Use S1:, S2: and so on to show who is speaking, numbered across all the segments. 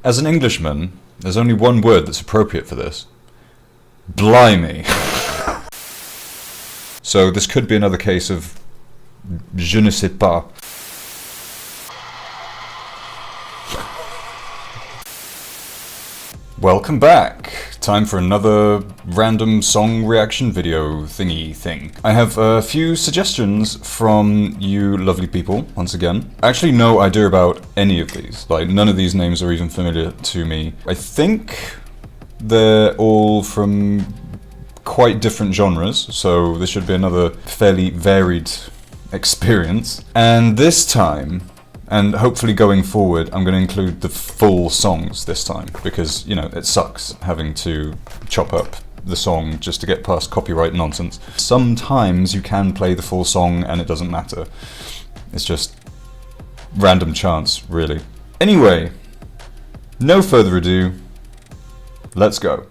S1: As an Englishman, there's only one word that's appropriate for this. Blimey. So this could be another case of je ne sais pas. Welcome back! Time for another random song reaction video thingy thing. I have a few suggestions from you lovely people, once again. I actually no idea about any of these. Like, none of these names are even familiar to me. I think they're all from quite different genres, so this should be another fairly varied experience. And this time, and hopefully going forward, I'm going to include the full songs this time, because, you know, it sucks having to chop up the song just to get past copyright nonsense. Sometimes you can play the full song and it doesn't matter. It's just random chance, really. Anyway, no further ado, let's go.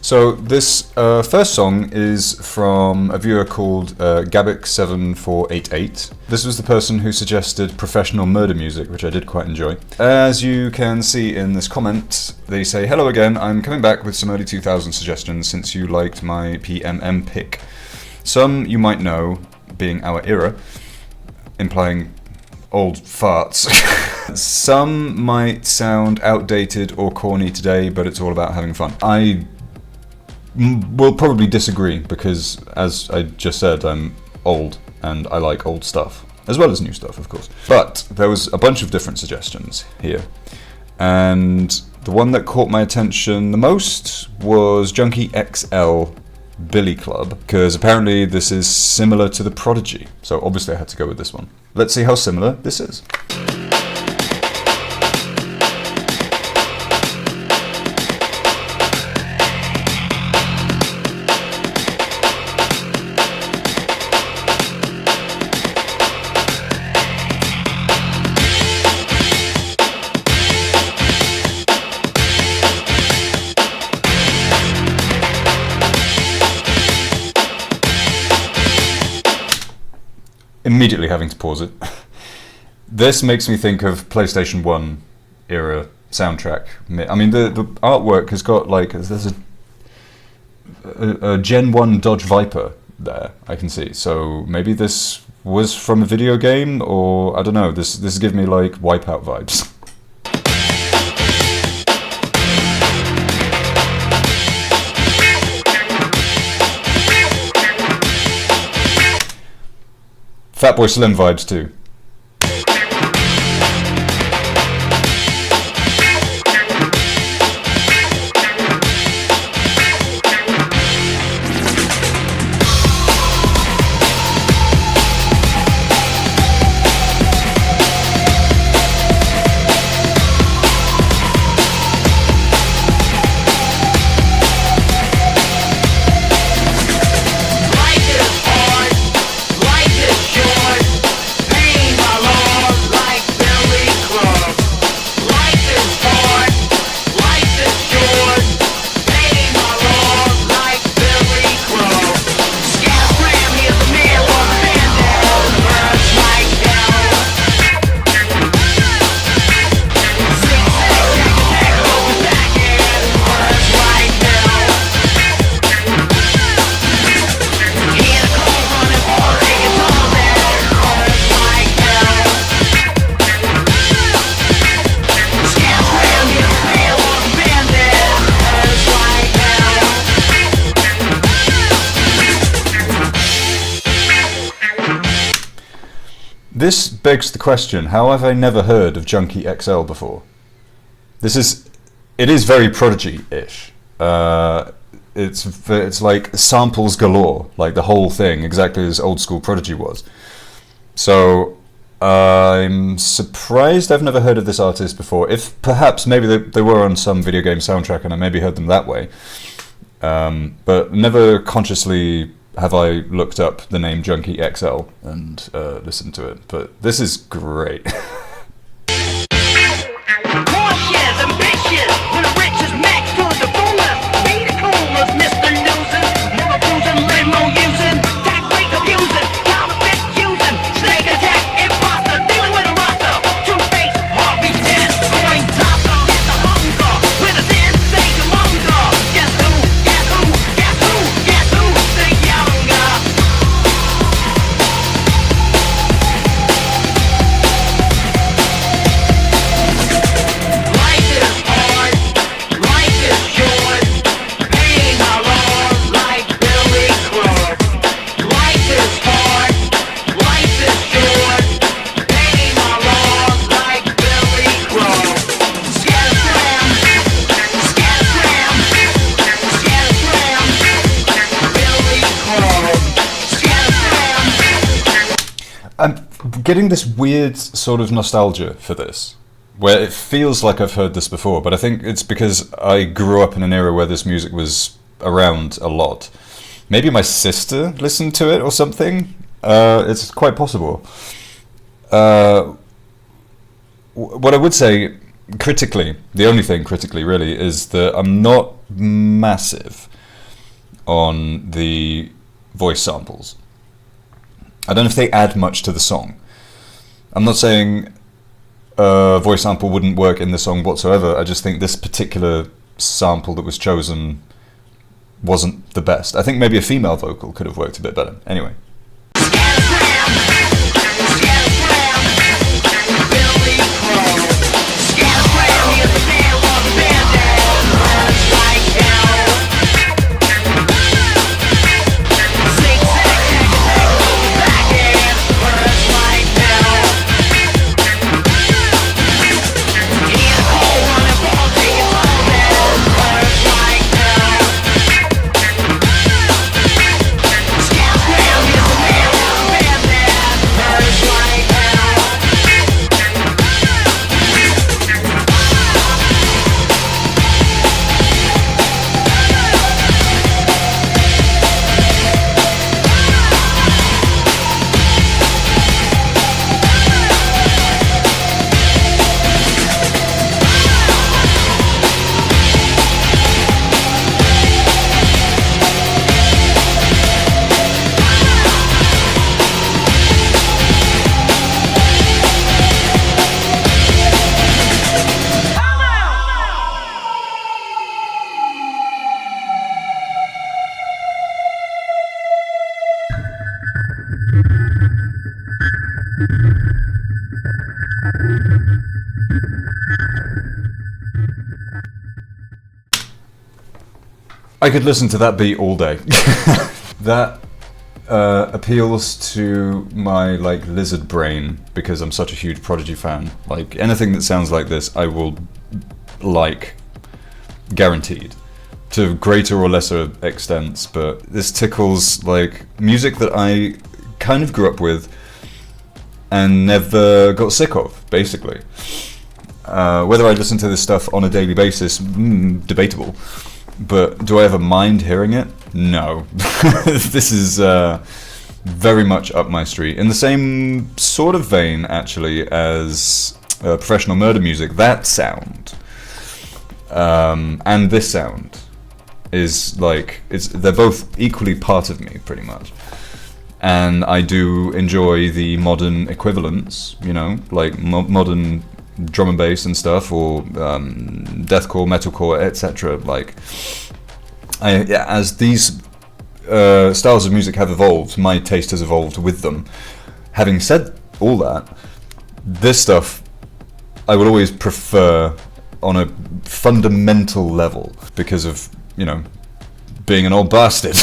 S1: So this first song is from a viewer called Gabik7488. This was the person who suggested professional murder music, which I did quite enjoy. As you can see in this comment, they say, "Hello again, I'm coming back with some early 2000s suggestions since you liked my PMM pick. Some you might know, being our era, implying old farts. Some might sound outdated or corny today, but it's all about having fun." I will probably disagree, because as I just said, I'm old and I like old stuff, as well as new stuff, of course. But there was a bunch of different suggestions here, and the one that caught my attention the most was Junkie XL Billy Club, because apparently this is similar to The Prodigy, so obviously I had to go with this one. Let's see how similar this is. Immediately having to pause it. This makes me think of PlayStation 1 era soundtrack. I mean, the artwork has got like, there's a Gen 1 Dodge Viper there, I can see. So maybe this was from a video game, or I don't know, this is giving me like Wipeout vibes. Fatboy Slim vibes too. This begs the question, how have I never heard of Junkie XL before? It is very Prodigy-ish. It's like samples galore, like the whole thing, exactly as old school Prodigy was. So I'm surprised I've never heard of this artist before. If perhaps maybe they were on some video game soundtrack and I maybe heard them that way. But never consciously have I looked up the name Junkie XL and listened to it. But this is great. getting this weird sort of nostalgia for this, where it feels like I've heard this before, but I think it's because I grew up in an era where this music was around a lot. Maybe my sister listened to it or something. It's quite possible. What I would say critically, the only thing critically really, is that I'm not massive on the voice samples. I don't know if they add much to the song. I'm not saying a voice sample wouldn't work in the song whatsoever. I just think this particular sample that was chosen wasn't the best. I think maybe a female vocal could have worked a bit better. Anyway. I could listen to that beat all day. That appeals to my like lizard brain because I'm such a huge Prodigy fan. Like anything that sounds like this, I will like, guaranteed, to greater or lesser extents. But this tickles like music that I kind of grew up with and never got sick of, basically. Whether I listen to this stuff on a daily basis, debatable. But do I ever mind hearing it? No. This is very much up my street. In the same sort of vein, actually, as professional murder music, that sound and this sound is like, they're both equally part of me, pretty much. And I do enjoy the modern equivalents, you know, like modern drum and bass and stuff, or deathcore, metalcore, etc. Like, as these styles of music have evolved, my taste has evolved with them. Having said all that, this stuff I would always prefer on a fundamental level because of, you know, being an old bastard.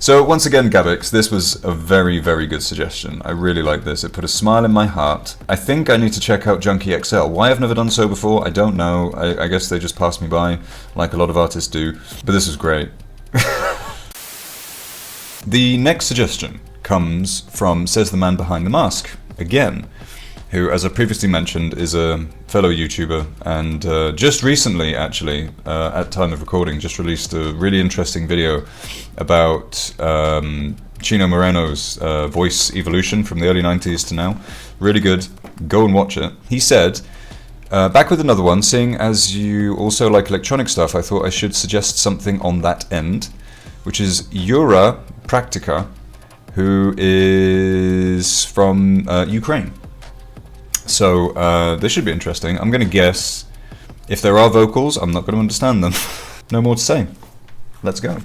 S1: So once again, Gabix, this was a very, very good suggestion. I really like this. It put a smile in my heart. I think I need to check out Junkie XL. Why I've never done so before, I don't know. I guess they just passed me by, like a lot of artists do. But this was great. The next suggestion comes from Says the Man Behind the Mask, again, who, as I previously mentioned, is a fellow YouTuber, and just recently, actually, at time of recording, just released a really interesting video about Chino Moreno's voice evolution from the early 90s to now. Really good. Go and watch it. He said, back with another one, seeing as you also like electronic stuff, I thought I should suggest something on that end, which is Youra Praktika, who is from Ukraine. So this should be interesting. I'm going to guess if there are vocals, I'm not going to understand them. No more to say. Let's go.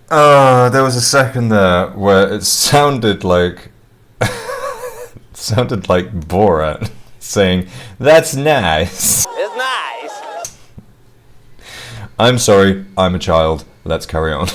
S1: There was a second there where it sounded like sounded like Borat saying, "That's nice."
S2: It's nice.
S1: I'm sorry, I'm a child. Let's carry on.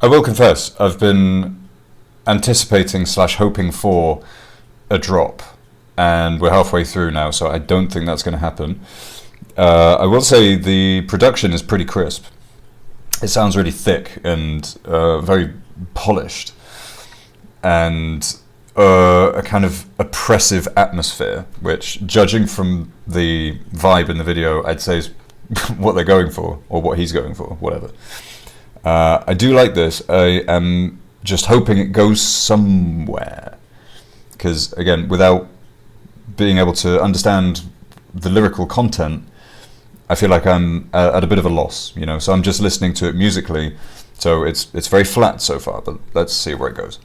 S1: I will confess, I've been anticipating / hoping for a drop, and we're halfway through now, so I don't think that's going to happen. I will say the production is pretty crisp. It sounds really thick and very polished, and a kind of oppressive atmosphere, which, judging from the vibe in the video, I'd say is what they're going for, or what he's going for, whatever. I do like this. I am just hoping it goes somewhere, because again, without being able to understand the lyrical content, I feel like I'm at a bit of a loss, you know. So I'm just listening to it musically, so it's very flat so far, but let's see where it goes.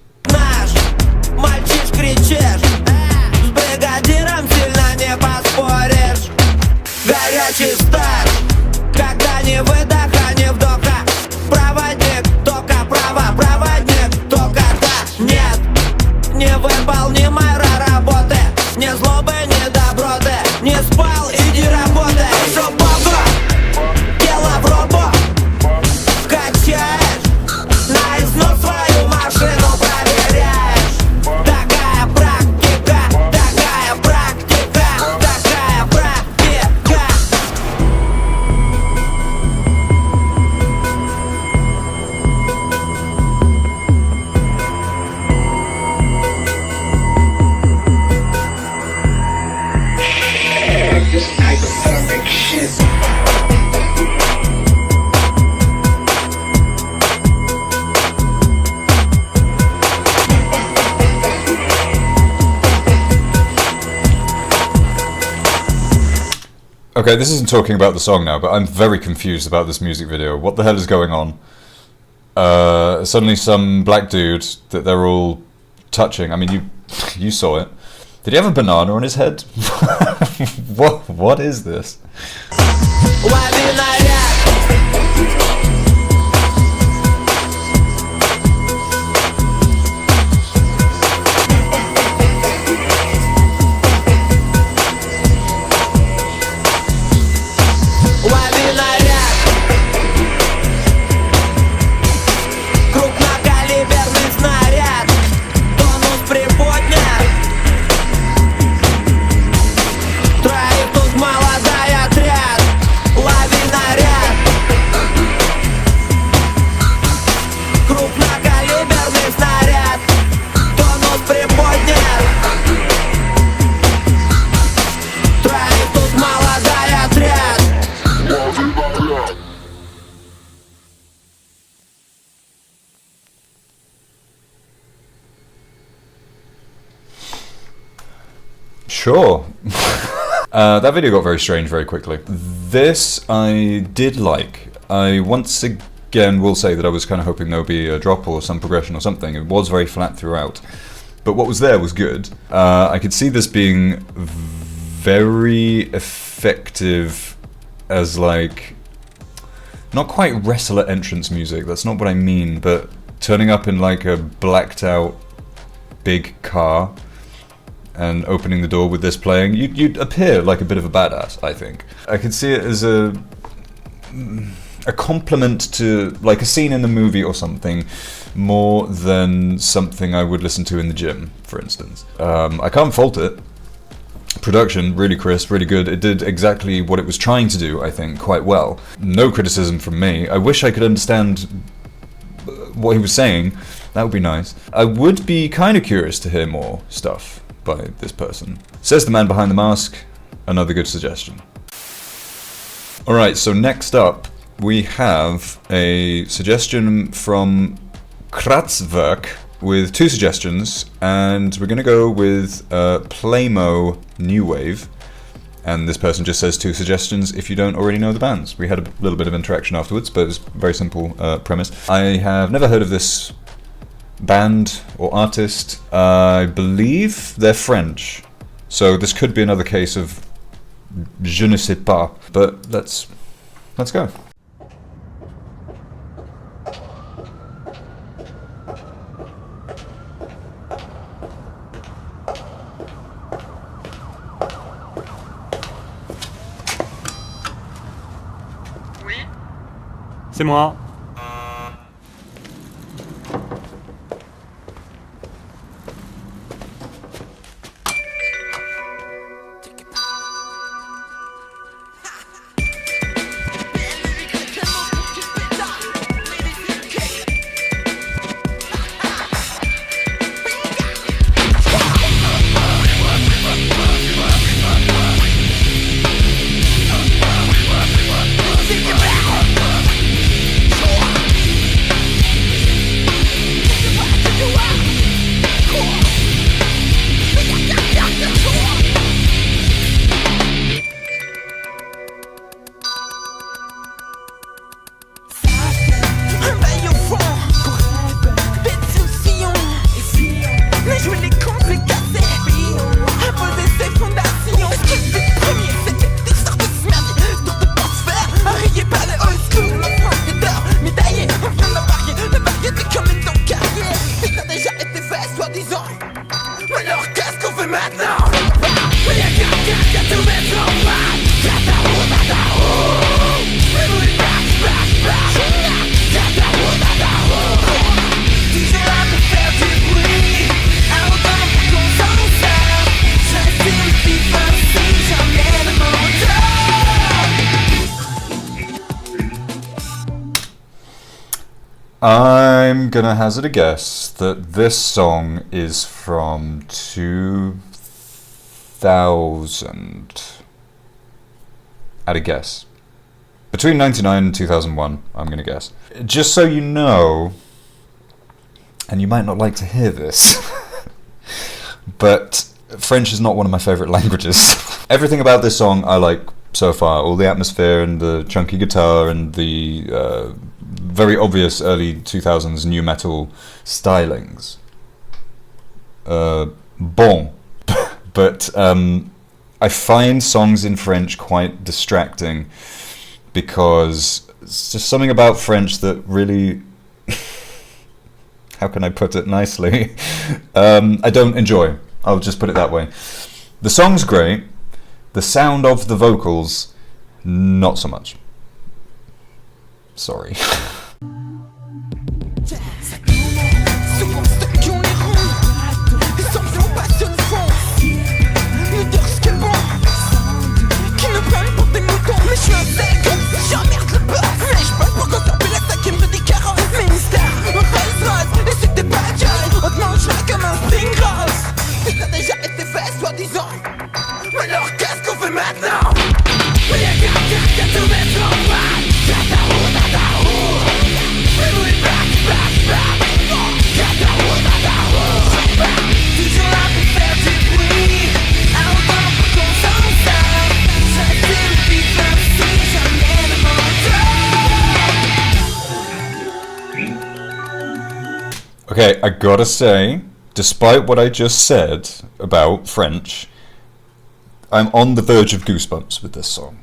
S1: Okay, this isn't talking about the song now, but I'm very confused about this music video. What the hell is going on? Suddenly some black dude that they're all touching. I mean, you saw it. Did he have a banana on his head? What is this? Sure. That video got very strange very quickly. This I did like. I once again will say that I was kind of hoping there would be a drop or some progression or something. It was very flat throughout. But what was there was good. I could see this being very effective as, like, not quite wrestler entrance music, that's not what I mean, but turning up in like a blacked out big car and opening the door with this playing, you'd appear like a bit of a badass, I think. I could see it as a a compliment to like a scene in the movie or something, more than something I would listen to in the gym, for instance. I can't fault it. Production, really crisp, really good. It did exactly what it was trying to do, I think, quite well. No criticism from me. I wish I could understand what he was saying. That would be nice. I would be kind of curious to hear more stuff by this person. Says the man behind the mask. Another good suggestion. Alright, so next up we have a suggestion from Kratzwerk with 2 suggestions, and we're going to go with Pleymo New Wave. And this person just says 2 suggestions if you don't already know the bands. We had a little bit of interaction afterwards, but it was a very simple premise. I have never heard of this band or artist. I believe they're French, so this could be another case of je ne sais pas, but let's go.
S2: C'est moi.
S1: I'm gonna hazard a guess that this song is from 2000. At a guess. Between 99 and 2001, I'm gonna guess. Just so you know, and you might not like to hear this, but French is not one of my favorite languages. Everything about this song I like so far. All the atmosphere and the chunky guitar and the very obvious early 2000s new metal stylings. Bon. But I find songs in French quite distracting because it's just something about French that really, how can I put it nicely, I don't enjoy. I'll just put it that way. The song's great. The sound of the vocals, not so much. Sorry. Okay, I gotta say, despite what I just said about French, I'm on the verge of goosebumps with this song.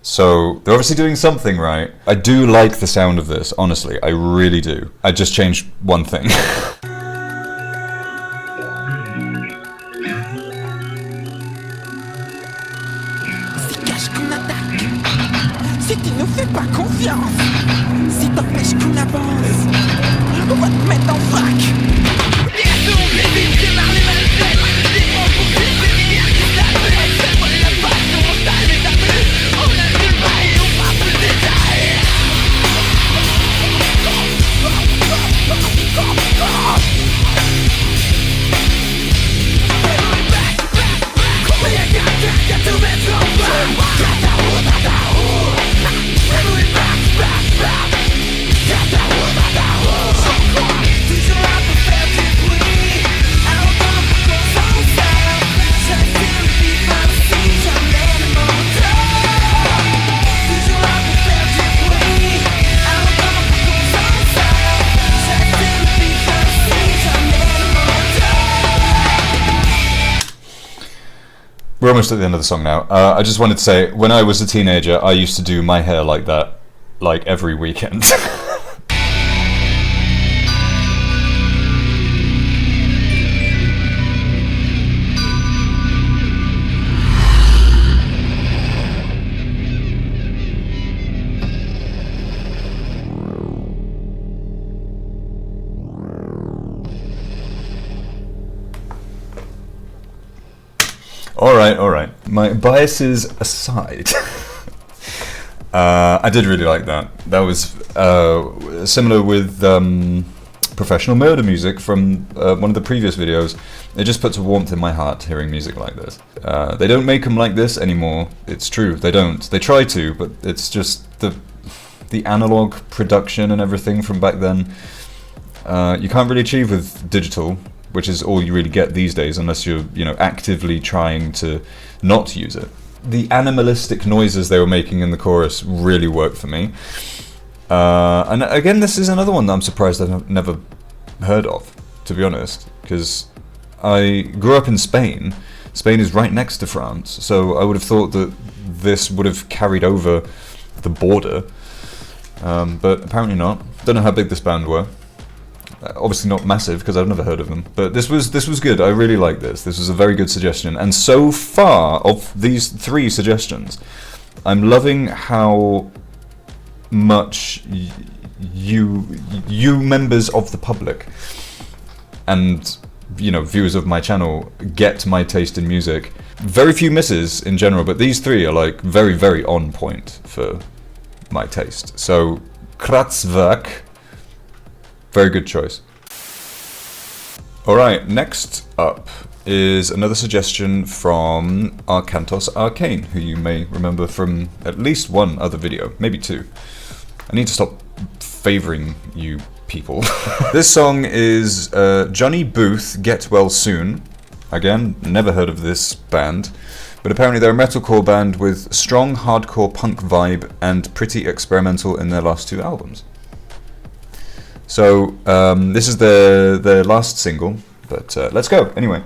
S1: So, they're obviously doing something right. I do like the sound of this, honestly, I really do. I just changed one thing.
S2: c'est qu'il nous fait pas confiance. Si t'empêches qu'on avance, on va te mettre en vrac. Bientôt, les villes démarrent les malfaits. Les grands conflits, les rivières qui s'appellent. Fais-moi la passion, on stalle les abus. On a du mal et on fera plus de détails.
S1: We're almost at the end of the song now. I just wanted to say, when I was a teenager, I used to do my hair like that, like every weekend. Alright. My biases aside, I did really like that. That was similar with professional murder music from one of the previous videos. It just puts a warmth in my heart hearing music like this. They don't make them like this anymore. It's true, they don't. They try to, but it's just the analog production and everything from back then. You can't really achieve with digital, which is all you really get these days, unless you're, actively trying to not use it. The animalistic noises they were making in the chorus really worked for me. And again, this is another one that I'm surprised I've never heard of, to be honest, because I grew up in Spain. Spain is right next to France, so I would have thought that this would have carried over the border, but apparently not. Don't know how big this band were. Obviously not massive, because I've never heard of them. But this was good. I really like this. This was a very good suggestion. And so far, of these 3 suggestions, I'm loving how much you members of the public and viewers of my channel get my taste in music. Very few misses in general, but these 3 are like very, very on point for my taste. So Kratzwerk. Very good choice. Alright, next up is another suggestion from Arcantos Arcane, who you may remember from at least one other video, maybe 2. I need to stop favouring you people. This song is Johnny Booth, Get Well Soon. Again, never heard of this band, but apparently they're a metalcore band with strong hardcore punk vibe and pretty experimental in their last 2 albums. So this is their last single, but let's go anyway.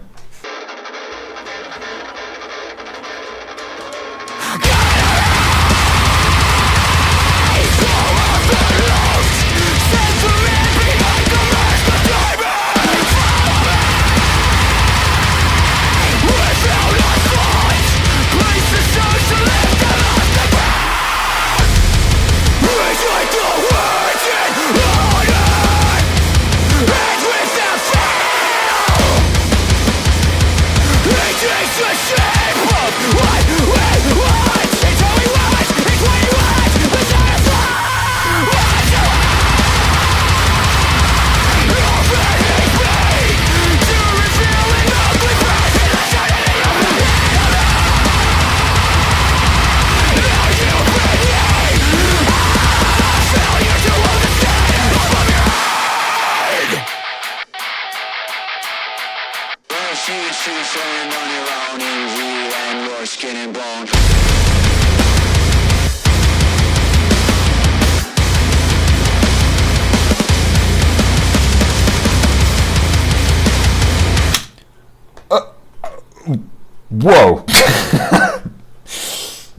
S1: Whoa!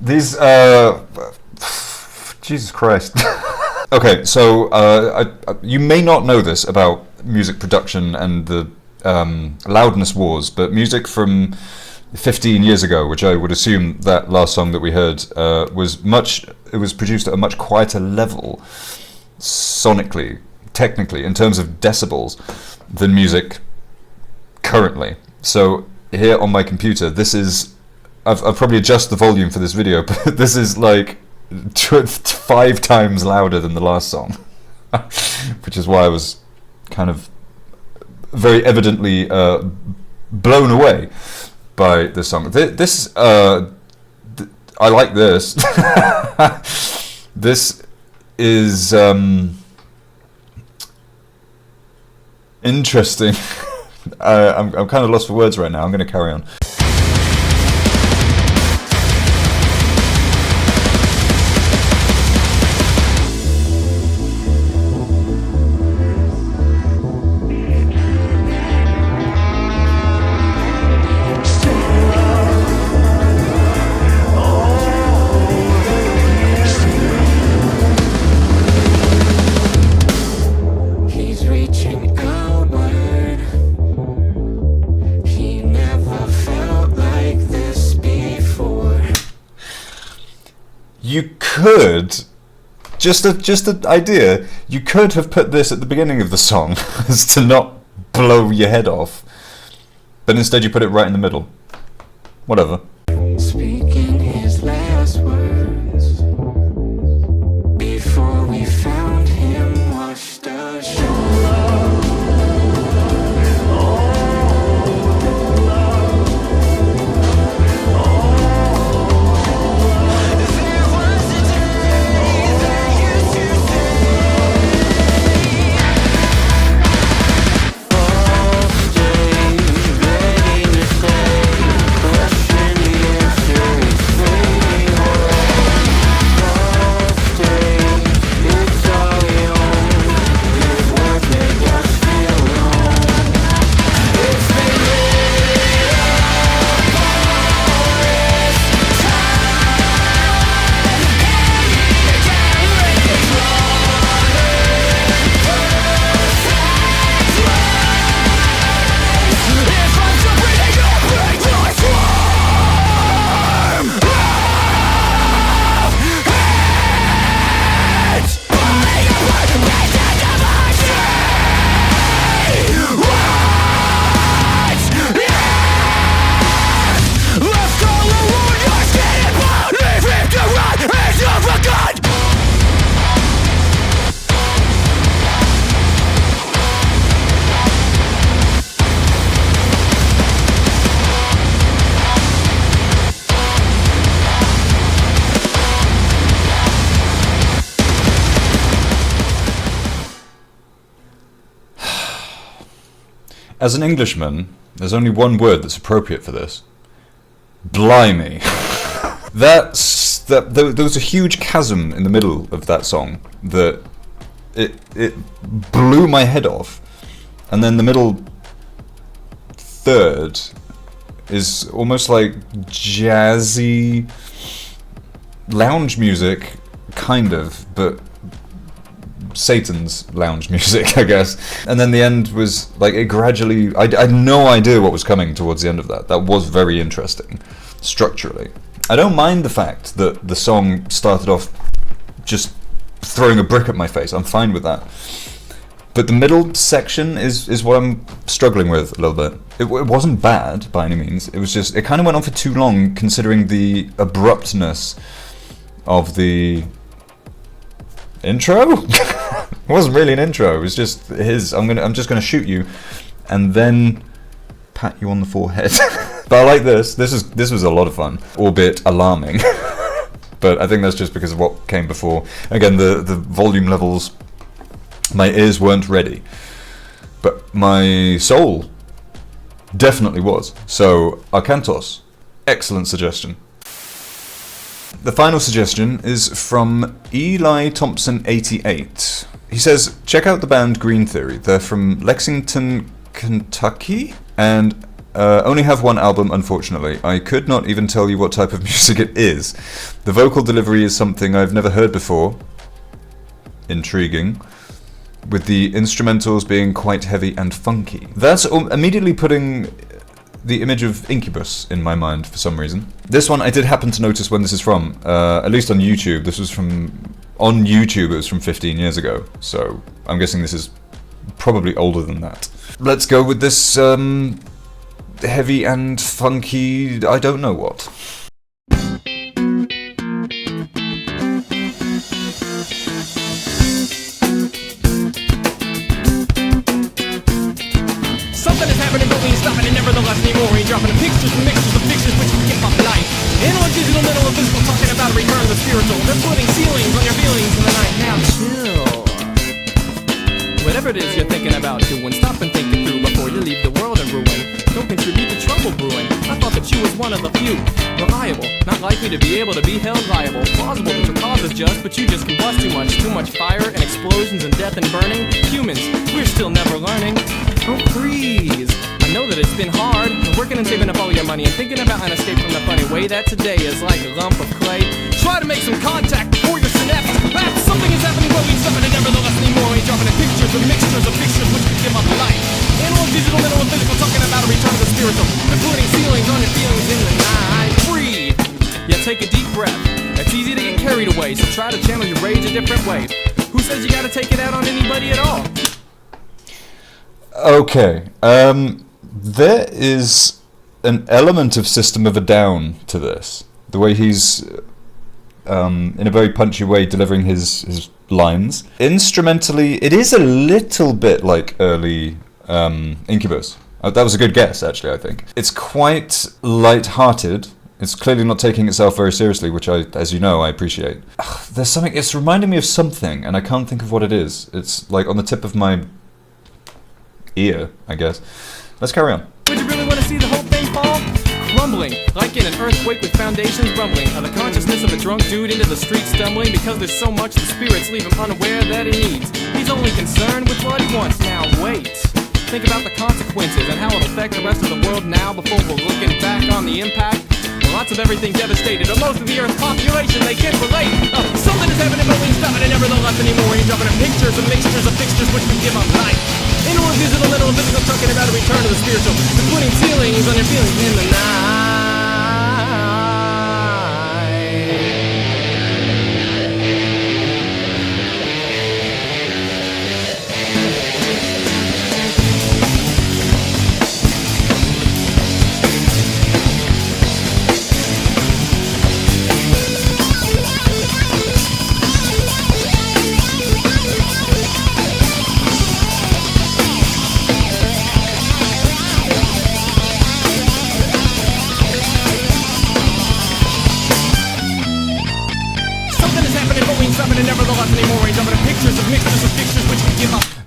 S1: These, Jesus Christ. Okay, so you may not know this about music production and the loudness wars, but music from 15 years ago, which I would assume that last song that we heard was produced at a much quieter level, sonically, technically, in terms of decibels, than music currently. So here on my computer, this is, I've probably adjusted the volume for this video, but this is like 5 times louder than the last song, which is why I was kind of very evidently blown away by this song. I like this. This is interesting. I'm kind of lost for words right now. I'm going to carry on. You could, just an idea, you could have put this at the beginning of the song as to not blow your head off, but instead you put it right in the middle. Whatever.
S2: Speaking his last words before we found him washed ashore.
S1: As an Englishman, there's only one word that's appropriate for this. Blimey. There was a huge chasm in the middle of that song that it blew my head off, and then the middle third is almost like jazzy lounge music, kind of, but Satan's lounge music, I guess. And then the end was like, it gradually, I had no idea what was coming towards the end of that. That was very interesting structurally. I don't mind the fact that the song started off just throwing a brick at my face. I'm fine with that. But the middle section is what I'm struggling with a little bit. It wasn't bad by any means. It was just, it kind of went on for too long considering the abruptness of the intro. It wasn't really an intro. It was just I'm just gonna shoot you and then pat you on the forehead. But I like this. This was a lot of fun, albeit alarming. But I think that's just because of what came before. Again, the volume levels, my ears weren't ready, but my soul definitely was. So Arcantos, excellent suggestion. The final suggestion is from Eli Thompson 88. He says, check out the band Green Theory. They're from Lexington, Kentucky, and only have one album, unfortunately. I could not even tell you what type of music it is. The vocal delivery is something I've never heard before. Intriguing. With the instrumentals being quite heavy and funky. That's immediately putting the image of Incubus in my mind for some reason. This one I did happen to notice when this is from, at least on YouTube. This was on YouTube, it was from 15 years ago, so I'm guessing this is probably older than that. Let's go with this heavy and funky, I don't know what.
S2: Something is happening, but we ain't stopping it nevertheless anymore. We ain't dropping the pictures and mixtures of pictures which we get off life. Analog, digital, mental, and physical, talking about a return to the spiritual. They're putting ceilings on your feelings in the night. Now chill. Whatever it is you're thinking about doing, stop and think it through before you leave the world in ruin. Don't contribute to trouble brewing. I thought that you was one of the few. Reliable, not likely to be able to be held liable. Plausible that your cause is just, but you just combust too much. Too much fire and explosions and death and burning. Humans, we're still never learning. Oh, freeze. I know that it's been hard, working and saving up all your money and thinking about an escape from the funny way that today is like a lump of clay. Try to make some contact before your synapses collapse. Something is happening, but we ain't stopping it nevertheless anymore. We ain't dropping the pictures and mixtures of pictures which we give up life. Analog, digital, mental, and physical, talking about a return to the spiritual. They're putting ceilings on your feelings in the night. Breathe. Yeah, take a deep breath. It's easy to get carried away, so try to channel your rage a different way. Who says you gotta take it out on anybody at all?
S1: Okay, there is an element of System of a Down to this. The way he's, in a very punchy way, delivering his lines. Instrumentally, it is a little bit like early Incubus. That was a good guess, actually, I think. It's quite light-hearted. It's clearly not taking itself very seriously, which I, as you know, I appreciate. There's something, it's reminding me of something, and I can't think of what it is. It's like on the tip of my ear, I guess. Let's carry on.
S2: Would you really want to see the whole thing fall? Crumbling, like in an earthquake with foundations rumbling. Of the consciousness of a drunk dude into the street stumbling. Because there's so much the spirits leave him unaware that he needs. He's only concerned with what he wants. Now wait, think about the consequences and how it'll affect the rest of the world now. Before we're looking back on the impact. Lots of everything devastated, or most of the Earth's population, they can't relate. Something is happening, but we ain't stopping it nevertheless anymore. We ain't dropping the pictures and mixtures of fixtures which we give up life. Analog, digital, mental, and physical, talking about a return to the spiritual. We're putting ceilings on your feelings in the night.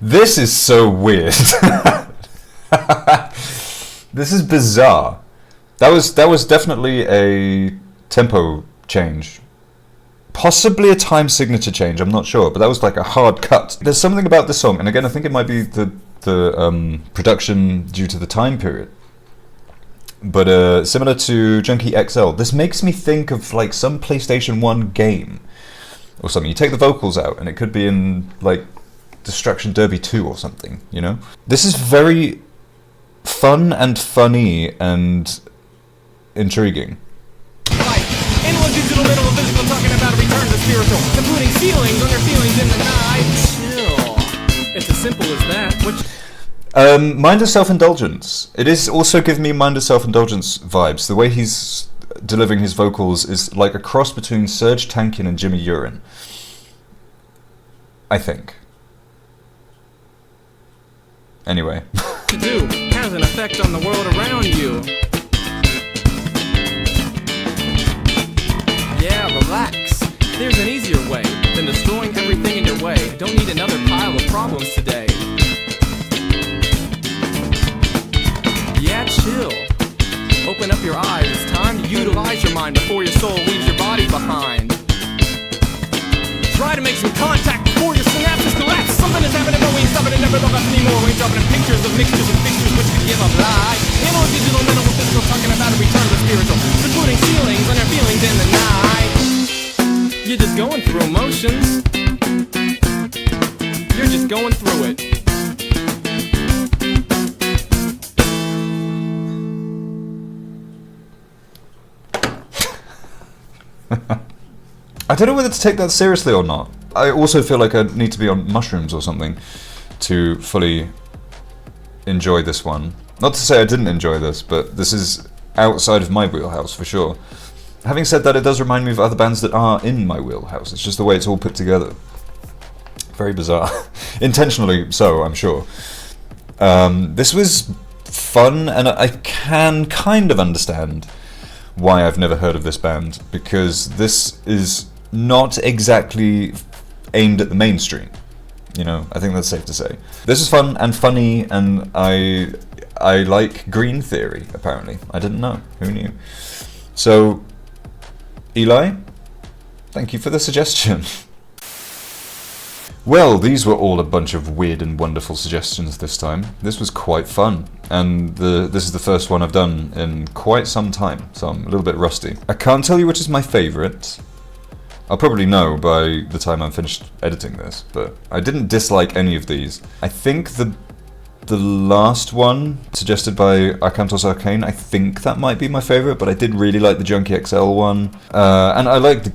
S1: This is so weird. This is bizarre. That was definitely a tempo change. Possibly a time signature change, I'm not sure, but that was like a hard cut. There's something about this song, and again I think it might be the production due to the time period. But similar to Junkie XL, this makes me think of like some PlayStation 1 game or something. You take the vocals out and it could be in like Destruction Derby 2 or something, you know? This is very fun and funny and intriguing.
S2: Analog, digital, mental, and physical, talking about a return to spiritual. And putting ceilings on your feelings in the night. Chill. It's as simple as that. Which
S1: Mind of Self-Indulgence. It is also giving me Mind of Self-Indulgence vibes. The way he's delivering his vocals is like a cross between Serge Tankian and Jimmy Youra, I think. Anyway.
S2: To do has an effect on the world around you. Yeah, relax. There's an easier way than destroying everything in your way. Don't need another pile of problems today. Yeah, chill. Open up your eyes. It's time to utilize your mind before your soul leaves your body behind. Try to make some contact before your synapses collapse. Something is happening, but we ain't stopping it nevertheless anymore. We ain't dropping pictures of mixtures and fixtures which we give up life. Analog, digital, mental, and physical, talking about a return to the spiritual. We're putting ceilings on your feelings in the night. You're just going through emotions. You're just going through it.
S1: I don't know whether to take that seriously or not. I also feel like I need to be on mushrooms or something to fully enjoy this one. Not to say I didn't enjoy this, but this is outside of my wheelhouse for sure. Having said that, it does remind me of other bands that are in my wheelhouse. It's just the way it's all put together. Very bizarre. Intentionally so, I'm sure. This was fun, and I can kind of understand why I've never heard of this band, because this is not exactly aimed at the mainstream. You know, I think that's safe to say. This is fun and funny, and I like Green Theory, apparently. I didn't know. Who knew? So, Eli, thank you for the suggestion. Well, these were all a bunch of weird and wonderful suggestions this time. This was quite fun, and this is the first one I've done in quite some time, so I'm a little bit rusty. I can't tell you which is my favourite. I'll probably know by the time I'm finished editing this, but I didn't dislike any of these. I think the last one, suggested by Arcantos Arcane, I think that might be my favourite, but I did really like the Junkie XL one, and I like the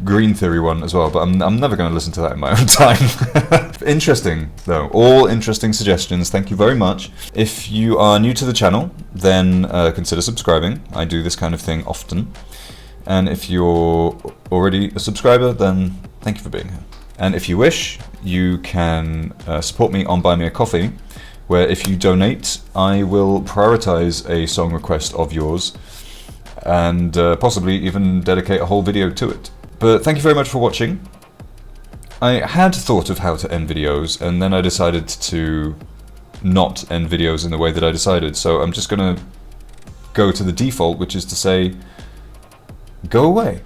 S1: Green Theory one as well, but I'm never going to listen to that in my own time. Interesting, though. All interesting suggestions. Thank you very much. If you are new to the channel, then consider subscribing. I do this kind of thing often. And if you're already a subscriber, then thank you for being here. And if you wish, you can support me on Buy Me a Coffee, where if you donate, I will prioritize a song request of yours, and possibly even dedicate a whole video to it. But thank you very much for watching. I had thought of how to end videos, and then I decided to not end videos in the way that I decided, so I'm just gonna go to the default, which is to say, go away.